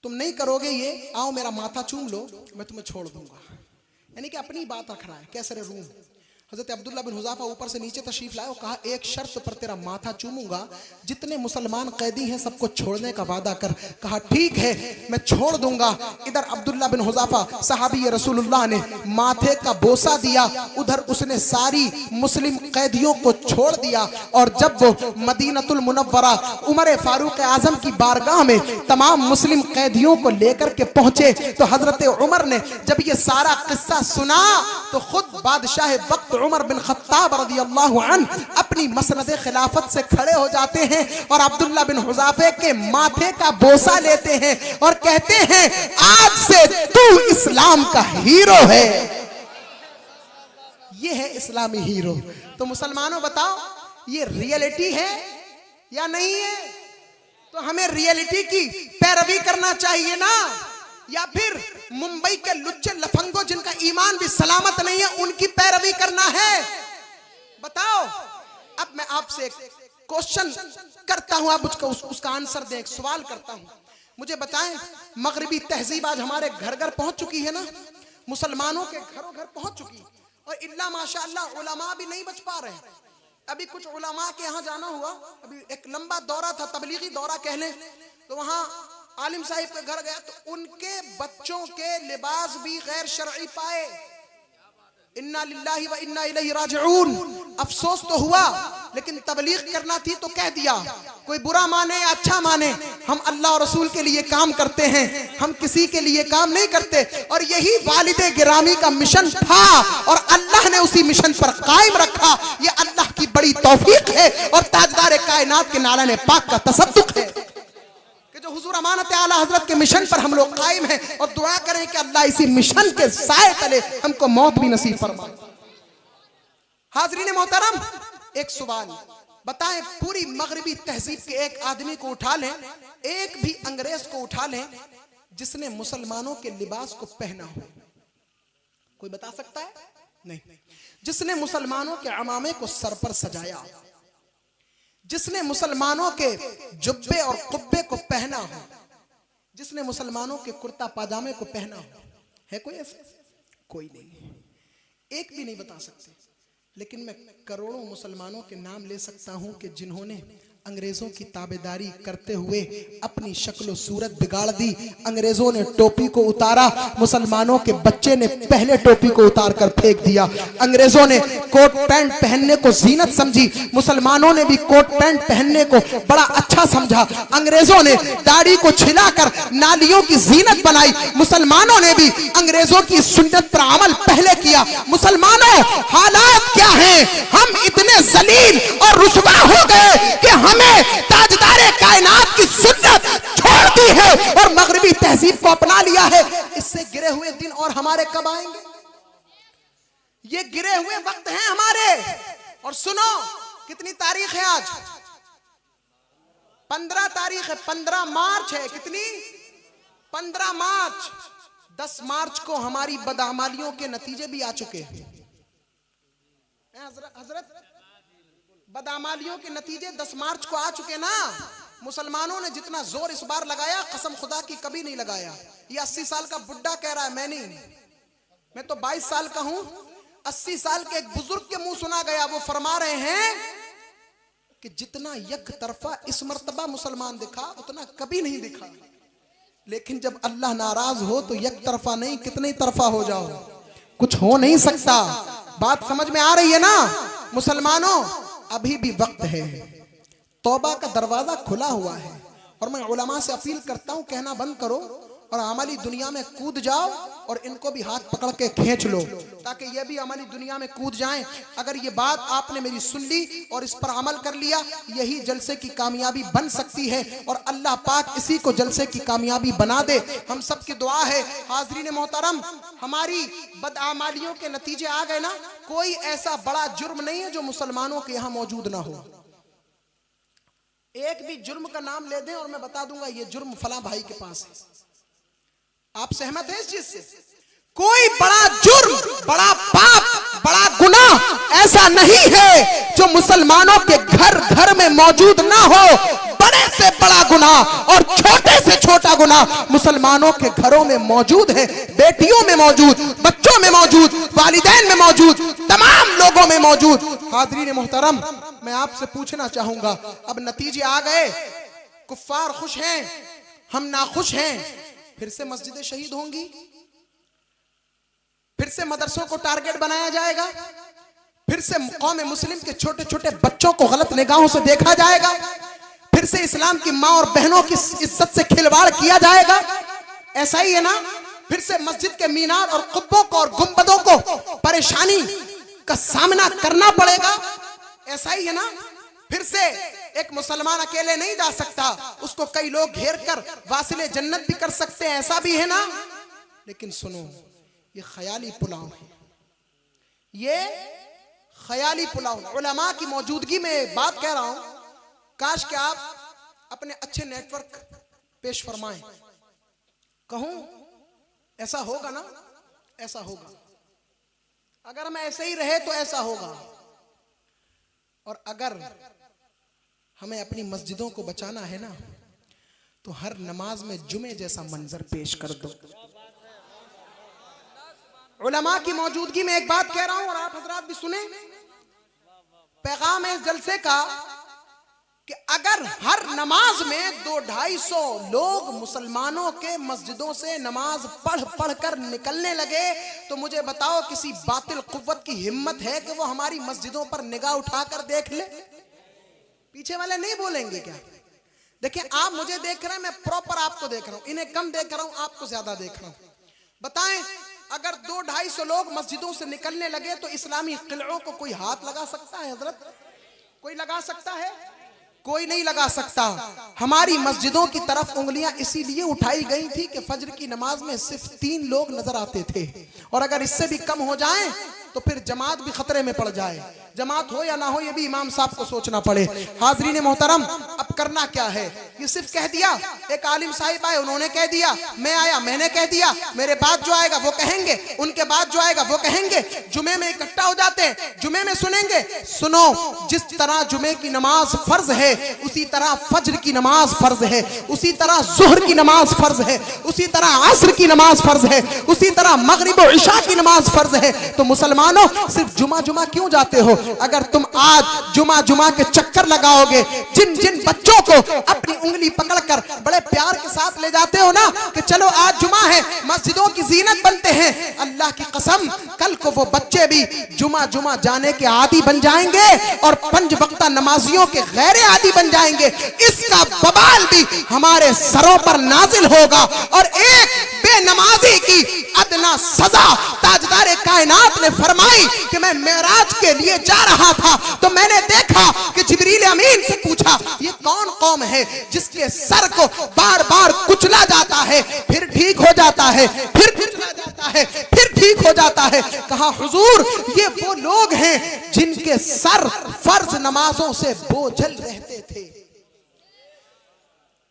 तुम नहीं करोगे ये, आओ मेरा माथा चूम लो, मैं तुम्हें छोड़ दूंगा। यानी कि अपनी बात रख रहा है। कैसरे रूम हजरत अब्दुल्ला बिन हुज़ाफा ऊपर से नीचे तशरीफ लाए और कहा, एक शर्त पर तेरा माथा चूमूंगा, जितने मुसलमान कैदी हैं सबको छोड़ने का वादा कर। कहा ठीक है मैं छोड़ दूंगा। इधर अब्दुल्ला बिन हुज़ाफा सहाबी रसूलुल्लाह ने माथे का बोसा दिया, उधर उसने सारी मुस्लिम कैदियों को छोड़ दिया। और जब वो मदीनतुल मुनव्वरा उमर फारूक आजम की बारगाह में तमाम मुस्लिम कैदियों को लेकर के पहुंचे, तो हजरत उमर ने जब ये सारा किस्सा सुना तो खुद बादशाह वक्त उमर बिन खत्ताब रज़ियल्लाहु अन्हु अपनी मसनद खिलाफत से खड़े हो जाते हैं और अब्दुल्ला बिन हुज़ाफे के माथे का बोसा लेते हैं और कहते हैं, आज से तू इस्लाम का हीरो है। ये है इस्लामी हीरो। तो मुसलमानों बताओ ये रियलिटी है या नहीं है? तो हमें रियलिटी की पैरवी करना चाहिए ना, या फिर मुंबई के लुच्चे लफंगों जिनका ईमान भी सलामत नहीं है उनकी पैरवी करना है? बताओ। अब मैं आपसे एक क्वेश्चन करता हूं, आप मुझको उसका आंसर दें। एक सवाल करता हूं, मुझे बताएं, मगरिबी तहजीब आज हमारे घर घर पहुंच चुकी है ना, मुसलमानों के घरों घर पहुंच चुकी, और इल्ला माशाअल्लाह उलमा भी नहीं बच पा रहे। अभी कुछ उलमा के यहाँ जाना हुआ, अभी एक लंबा दौरा था, तबलीगी दौरा कह लें, तो वहां आलिम साहिब के घर गया तो उनके बच्चों के लिबास भी गैर शरई पाए। इन्ना लिल्लाहि व इन्ना इलैहि राजिऊन। अफसोस तो हुआ, लेकिन तबलीग करना थी तो कह दिया। कोई बुरा माने या अच्छा माने, हम अल्लाह और रसूल के लिए काम करते हैं, हम किसी के लिए काम नहीं करते। और यही वालिदे गिरामी का मिशन था और अल्लाह ने उसी मिशन पर कायम रखा। ये अल्लाह की बड़ी तौफीक है और ताजदार कायनात के नालाने पाक का तसद्दुक है कि जो हुजूर अमानत आला हजरत के मिशन पर हम लोग कायम हैं। और दुआ करें कि अल्लाह इसी मिशन के साए तले हमको मौत भी नसीब फरमाए। हाज़रीन मोहतरम, एक सवाल बताएं, पूरी मगरिबी तहजीब के एक आदमी को उठा लें, एक भी अंग्रेज को उठा लें जिसने मुसलमानों के लिबास को पहना हो, कोई बता सकता है? नहीं। जिसने मुसलमानों के अमामे को सर पर सजाया, जिसने मुसलमानों के जुब्बे और कुब्बे को पहना हो, जिसने मुसलमानों के कुर्ता पाजामे को पहना हो, है कोई ऐसा? कोई नहीं, एक भी नहीं बता सकते। लेकिन मैं करोड़ों मुसलमानों के नाम ले सकता हूं कि जिन्होंने अंग्रेजों की ताबेदारी करते हुए अपनी शक्ल सूरत बिगाड़ दी। अंग्रेजों ने टोपी को उतारा, मुसलमानों के बच्चे ने पहले टोपी को उतार कर फेंक दिया। अंग्रेजों ने कोट पैंट पहनने को जीनत समझी, मुसलमानों ने भी कोट पैंट पहनने को बड़ा अच्छा समझा। अंग्रेजों ने दाढ़ी को छिलाकर नालियों की जीनत बनाई, मुसलमानों ने भी अंग्रेजों की सुन्नत पर अमल पहले किया। मुसलमानों, हालात क्या हैं? हम इतने जलील और रुसवा हो गए कि हमें ताजदारे कायनात की सुन्नत छोड़ दी है और मगरबी तहजीब को अपना लिया है। इससे गिरे हुए दिन और हमारे कब आएंगे? ये गिरे हुए वक्त हैं हमारे। और सुनो, कितनी तारीख है आज? 15 तारीख है, 15 मार्च है। कितनी? 15 मार्च। 10 मार्च को हमारी बदअमालियों के नतीजे भी आ चुके हैं। हजरत, बदअमालियों के नतीजे 10 मार्च को आ चुके ना। मुसलमानों ने जितना जोर इस बार लगाया, कसम खुदा की कभी नहीं लगाया। ये 80 साल का बुड्ढा कह रहा है, मैं नहीं, मैं तो 22 साल का हूं। 80 साल के एक बुजुर्ग के मुंह सुना गया, वो फरमा रहे हैं कि जितना यक तरफा इस मर्तबा मुसलमान दिखा, उतना कभी नहीं दिखा। लेकिन जब अल्लाह नाराज हो तो यक तरफा नहीं, कितने तरफा हो जाओ, कुछ हो नहीं सकता। बात समझ में आ रही है ना? मुसलमानों, अभी भी वक्त है, तौबा का दरवाजा खुला हुआ है। और मैं उलमा से अपील करता हूं, कहना बंद करो और अमली दुनिया में कूद जाओ और इनको भी हाथ पकड़ के खींच लो, ताकि ये भी अमली दुनिया में कूद जाएं। अगर ये बात आपने मेरी सुन ली और इस पर अमल कर लिया, यही जलसे की कामयाबी बन सकती है। और अल्लाह पाक इसी को जलसे की कामयाबी बना दे। हम सब की दुआ है। हाज़रीन मोहतरम, हमारी बदआमालियों के नतीजे आ गए ना। कोई ऐसा बड़ा जुर्म नहीं है जो मुसलमानों के यहाँ मौजूद ना हो। एक भी जुर्म का नाम ले दें और मैं बता दूंगा ये जुर्म फला भाई के पास है। आप सहमत हैं इस चीज से? कोई बड़ा जुर्म, बड़ा पाप, बड़ा गुनाह ऐसा नहीं है जो मुसलमानों के घर घर में मौजूद ना हो। बड़े से बड़ा गुनाह और छोटे से छोटा गुनाह मुसलमानों के घरों में मौजूद है। बेटियों में मौजूद, बच्चों में मौजूद, वालिदैन में मौजूद, तमाम लोगों में मौजूद। हाज़रीन मोहतरम, मैं आपसे पूछना चाहूंगा, अब नतीजे आ गए, कुफ्फार खुश हैं, हम नाखुश हैं। फिर से मस्जिदें शहीद होंगी, फिर से मदरसों को टारगेट बनाया जाएगा, फिर से कौम मुस्लिम के छोटे छोटे बच्चों को गलत निगाहों से देखा जाएगा, फिर से इस्लाम की मां और बहनों की इज्जत से खिलवाड़ किया जाएगा। ऐसा ही है ना? फिर से मस्जिद के मीनार और कुब्बों को और गुंबदों को परेशानी का सामना करना पड़ेगा। ऐसा ही है ना? फिर से एक मुसलमान अकेले नहीं जा सकता, उसको कई लोग घेर कर वासिले जन्नत भी कर सकते हैं। ऐसा भी है ना? लेकिन सुनो, ये ख्याली पुलाव है, ये ख्याली पुलाव। उलमा की मौजूदगी में बात कह रहा हूं, काश कि आप अपने अच्छे नेटवर्क पेश फरमाएं। कहूं ऐसा होगा ना? ऐसा होगा। अगर हम ऐसे ही रहे तो ऐसा होगा। और अगर हमें अपनी मस्जिदों को बचाना है ना, तो हर नमाज में जुमे जैसा मंजर पेश कर दो। उलमा की मौजूदगी में एक बात कह रहा हूं और आप हजरात भी सुने। पैगाम है इस जलसे का कि अगर हर नमाज में 200-250 लोग मुसलमानों के मस्जिदों से नमाज पढ़ पढ़ कर निकलने लगे, तो मुझे बताओ किसी बातिल कुव्वत की हिम्मत है कि वो हमारी मस्जिदों पर निगाह उठाकर देख ले? पीछे वाले नहीं बोलेंगे क्या? देखिए, आप मुझे देख रहे हैं, मैं प्रॉपर आपको देख रहा हूं, इन्हें कम देख रहा हूं, आपको ज्यादा देख रहा हूं। बताएं, अगर 200-250 लोग मस्जिदों से निकलने लगे तो इस्लामी किलों को कोई हाथ लगा सकता है? हजरत, कोई लगा सकता है? कोई नहीं लगा सकता। हमारी मस्जिदों की तरफ उंगलियां इसीलिए उठाई गई थी कि फज्र की नमाज में सिर्फ 3 लोग नजर आते थे, और अगर इससे भी कम हो जाएं तो फिर जमात भी खतरे में पड़ जाए। जमात हो या ना हो, ये भी इमाम साहब को सोचना पड़े। हाज़रीन मोहतरम, अब करना क्या है? ये सिर्फ कह दिया, एक आलिम साहिब आए, उन्होंने कह दिया, मैं आया, मैंने कह दिया, मेरे बाद जो आएगा वो कहेंगे, उनके बाद जो आएगा वो कहेंगे। जुमे में इकट्ठा हो जाते हैं, जुमे में सुनेंगे। सुनो, जिस तरह जुमे की नमाज फर्ज है, उसी तरह फज्र की नमाज फर्ज है, उसी तरह ज़ुहर की नमाज फर्ज है, उसी तरह असर की नमाज फर्ज है, उसी तरह मगरिब और इशा की नमाज फर्ज है। तो मुसलमानों, सिर्फ जुमा जुमा क्यों जाते हो? अगर तुम आज जुमा जुमा के चक्कर लगाओगे, जिन जिन बच्चों को अपनी उंगली पकड़कर बड़े प्यार के साथ ले जाते हो ना कि चलो आज जुमा है, मस्जिदों की जीनत बनते हैं, अल्लाह की कसम कल को वो बच्चे भी जुमा जुमा जाने के आदी बन जाएंगे और 5 वक्ता नमाजियों के गैर आदी बन जाएंगे। इसका बबाल भी हमारे सरों पर नाजिल होगा और एक बेनमाजी की अदना सजा ताजदारे कायनात ने फरमाई कि मैं मेराज के लिए जा रहा था तो मैंने देखा कि जिब्रील अमीन से पूछा ये कौन कौम है जिसके सर को बार बार कुचला जाता है, फिर ठीक हो जाता है, फिर कुचला जाता है, फिर ठीक हो जाता है। कहा हुजूर ये वो लोग हैं जिनके सर फर्ज नमाजों से बोझल रहते थे।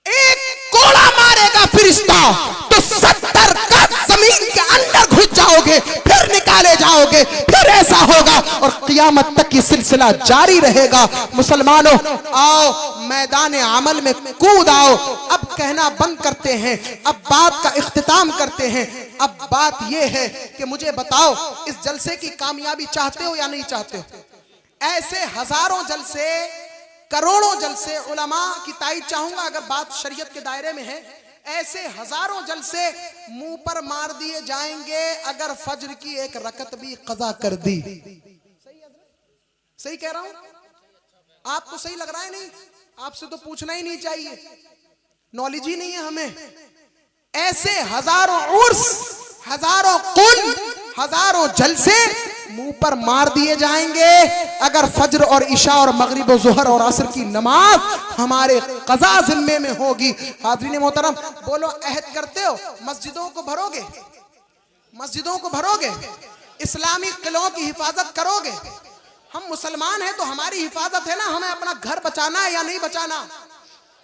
एक कोड़ा मारेगा फरिश्ता तो 70 गज जमीन के अंदर घुस जाओगे, फिर निकाले जाओगे, फिर ऐसा होगा और क़यामत तक की सिलसिला जारी रहेगा। मुसलमानों आओ मैदान अमल में कूद आओ। अब कहना बंद करते हैं, अब बात का इख्तिताम करते हैं। अब बात यह है कि मुझे बताओ इस जलसे की कामयाबी चाहते हो या नहीं चाहते हो? ऐसे हजारों जलसे, करोड़ों जलसे, उलमा की ताईद चाहूंगा अगर बात शरीयत के दायरे में है, ऐसे हजारों जलसे मुंह पर मार दिए जाएंगे अगर फज्र की एक रकत भी कज़ा कर दी। सही कह रहा हूं? आपको सही लग रहा है? नहीं, आपसे तो पूछना ही नहीं चाहिए, नॉलेज ही नहीं है हमें। ऐसे हजारों उर्स, हजारों कुल, हजारों जलसे मुंह पर मार दिए जाएंगे अगर फज्र और इशा और मगरिब और ज़ोहर और असर की नमाज हमारे कज़ा जिम्मे में होगी। हाज़रीन मोहतरम बोलो, अहद करते हो मस्जिदों को भरोगे? मस्जिदों को भरोगे? इस्लामी किलों की हिफाजत करोगे? हम मुसलमान हैं तो हमारी हिफाजत है ना, हमें अपना घर बचाना है या नहीं बचाना?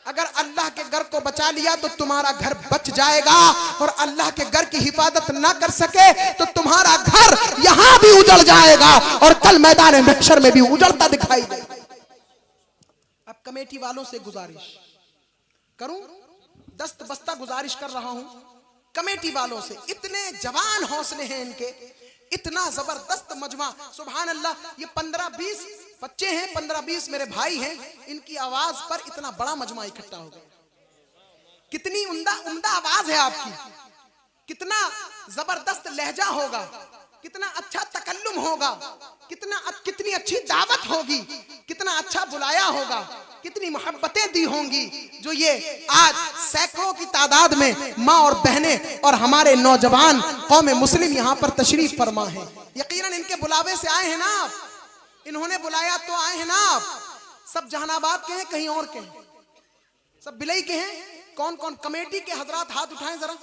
अगर अल्लाह के घर को बचा लिया तो तुम्हारा घर बच जाएगा और अल्लाह के घर की हिफाजत ना कर सके तो तुम्हारा घर यहां भी उजड़ जाएगा और कल मैदान महशर में भी उजड़ता दिखाई देगा। अब कमेटी वालों से गुजारिश करूं, दस्त बस्ता गुजारिश कर रहा हूं कमेटी वालों से। इतने जवान हौसले हैं इनके, इतना जबरदस्त मजमा, सुभान अल्लाह। ये 15-20 बच्चे हैं, 15-20 मेरे भाई हैं, इनकी आवाज पर इतना बड़ा मजमा इकट्ठा हो गया। कितनी उम्दा आवाज है आपकी, कितना जबरदस्त लहजा होगा, कितना अच्छा तकल्लुम होगा, कितनी अच्छी दावत होगी, कितना अच्छा बुलाया होगा, कितनी मोहब्बतें दी होंगी जो ये आज सैकड़ों की तादाद में माँ और बहनें और हमारे नौजवान कौम मुस्लिम यहाँ पर तशरीफ फरमा है। यकीनन इनके बुलावे से आए हैं ना आप, इन्होंने बुलाया तो आए हैं ना आप। सब जहानाबाद के हैं, कहीं और के हैं, सब बिलई के हैं। कौन कौन कमेटी के हजरात हाथ उठाएं जरा,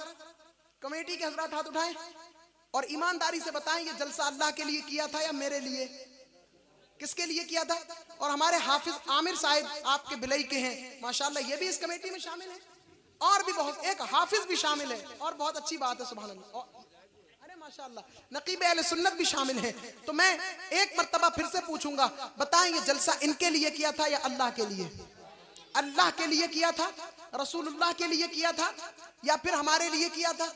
कमेटी के हजरात हाथ उठाएं और ईमानदारी से बताएं ये जलसा अल्लाह के लिए किया था या मेरे लिए, किसके लिए किया था? और हमारे हाफिज आमिर साहिब आपके बिलई के हैं, माशाल्लाह ये भी इस कमेटी में शामिल है और भी बहुत, एक हाफिज भी शामिल है और बहुत अच्छी बात है, सुभान अल्लाह, अरे माशाल्लाह, नकीब अहले सुन्नत भी शामिल है। तो मैं एक मर्तबा फिर से पूछूंगा, बताएं ये जलसा इनके लिए किया था या अल्लाह के लिए? अल्लाह के लिए किया था, रसूलुल्लाह के लिए किया था या फिर हमारे लिए किया था?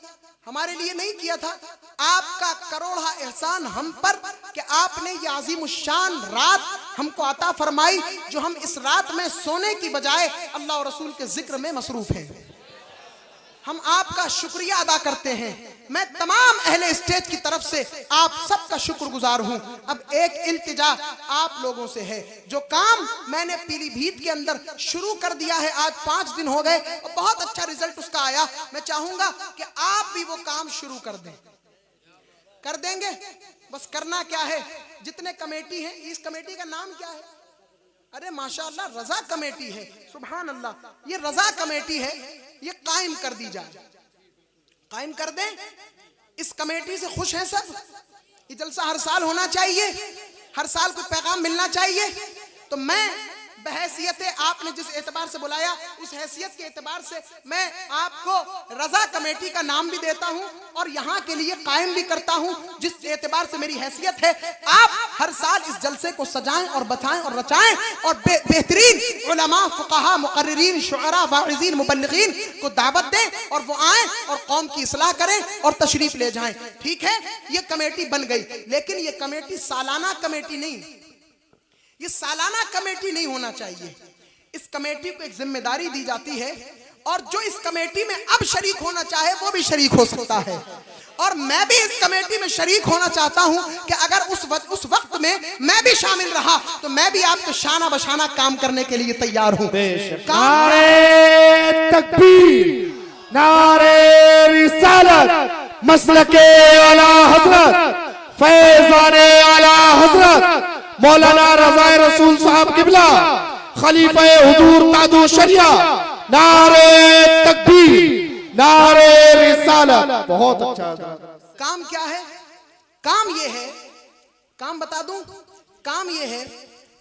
हमारे लिए नहीं किया था। आपका करोड़ा एहसान हम पर कि आपने ये अज़ीमुश्शान रात हमको अता फरमाई जो हम इस रात में सोने की बजाय अल्लाह और रसूल के जिक्र में मसरूफ हैं। हम आपका शुक्रिया अदा करते हैं। मैं तमाम अहले स्टेज की तरफ से आप सबका शुक्रगुजार हूं। अब एक इल्तिजा आप लोगों से है, जो काम मैंने पीलीभीत के अंदर शुरू कर दिया है, आज 5 दिन हो गए और बहुत अच्छा रिजल्ट उसका आया, मैं चाहूंगा कि आप भी वो काम शुरू कर दें। कर देंगे? बस करना क्या है, जितने कमेटी हैं, इस कमेटी का नाम क्या है? अरे माशाअल्लाह, रजा कमेटी है, सुभान अल्लाह। ये रजा कमेटी है, ये कायम कर दी जाए, कायम कर दें। इस कमेटी से खुश हैं सब? ये जलसा हर साल होना चाहिए, हर साल कोई पैगाम मिलना चाहिए। तो मैं बहैसियत आपने जिस एतबार से बुलाया उस हैसियत के एतबार से मैं आपको रजा कमेटी का नाम भी देता हूं और यहाँ के लिए कायम भी करता हूं। जिस एतबार से मेरी हैसियत है, आप हर साल इस जलसे को सजाएं और बचाएं और रचाएं और बेहतरीन उलमा, फुक़हा, मुक़र्रिरीन, शुअरा, वाइज़ीन, मुबल्लिगीन को दावत दें और वो आए और कौम की इस्लाह करें और तशरीफ ले जाएं। ठीक है, ये कमेटी बन गई, लेकिन ये कमेटी सालाना कमेटी नहीं, ये सालाना कमेटी नहीं होना चाहिए। इस कमेटी को एक जिम्मेदारी दी जाती है और जो इस कमेटी में अब शरीक होना चाहे वो भी शरीक हो सकता है। और मैं भी इस कमेटी में शरीक होना चाहता हूं कि अगर उस वक्त में मैं भी शामिल रहा तो मैं भी आपको शाना बशाना काम करने के लिए तैयार हूं। नारे तकबीर, नारे रिसालत, मसलके आला हजरत, फैज़ाने आला हजरत मौलाना रज़ाए रसूल साहब किबला खलीफे हुजूर तादु शरिया, नारे तकबीर, नारे रिसालत। बहुत अच्छा। काम क्या है? काम ये है, काम बता दूं, काम ये है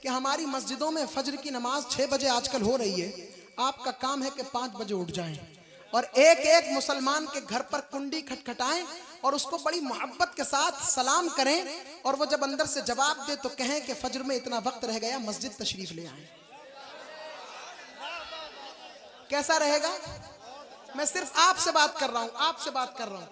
कि हमारी मस्जिदों में फजर की नमाज 6 बजे आजकल हो रही है। आपका काम है कि 5 बजे उठ जाएं और एक एक मुसलमान के घर पर कुंडी खटखटाएं और उसको बड़ी मोहब्बत के साथ सलाम करें और वो जब अंदर से जवाब दे तो कहें कि फजर में इतना वक्त रह गया, मस्जिद तशरीफ ले आए। कैसा रहेगा? मैं सिर्फ आपसे बात कर रहा हूं, आपसे बात कर रहा हूं,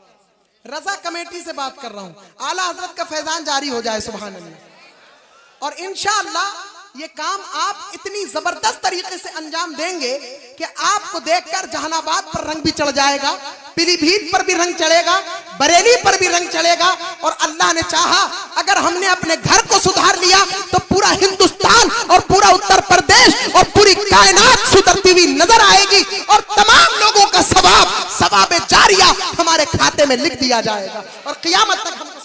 रजा कमेटी से बात कर रहा हूं। आला हजरत का फैजान जारी हो जाए, सुभान अल्लाह। और इंशाअल्लाह ये काम आप इतनी जबरदस्त तरीके से अंजाम देंगे कि आपको देखकर जहानाबाद पर रंग भी चढ़ जाएगा, पीलीभीत पर भी रंग चढ़ेगा, बरेली पर भी रंग चढ़ेगा। और अल्लाह ने चाहा अगर हमने अपने घर को सुधार लिया तो पूरा हिंदुस्तान और पूरा उत्तर प्रदेश और पूरी कायनात सुधरती हुई नजर आएगी और तमाम लोगों का सवाब जारिया हमारे खाते में लिख दिया जाएगा और क़यामत तक हमको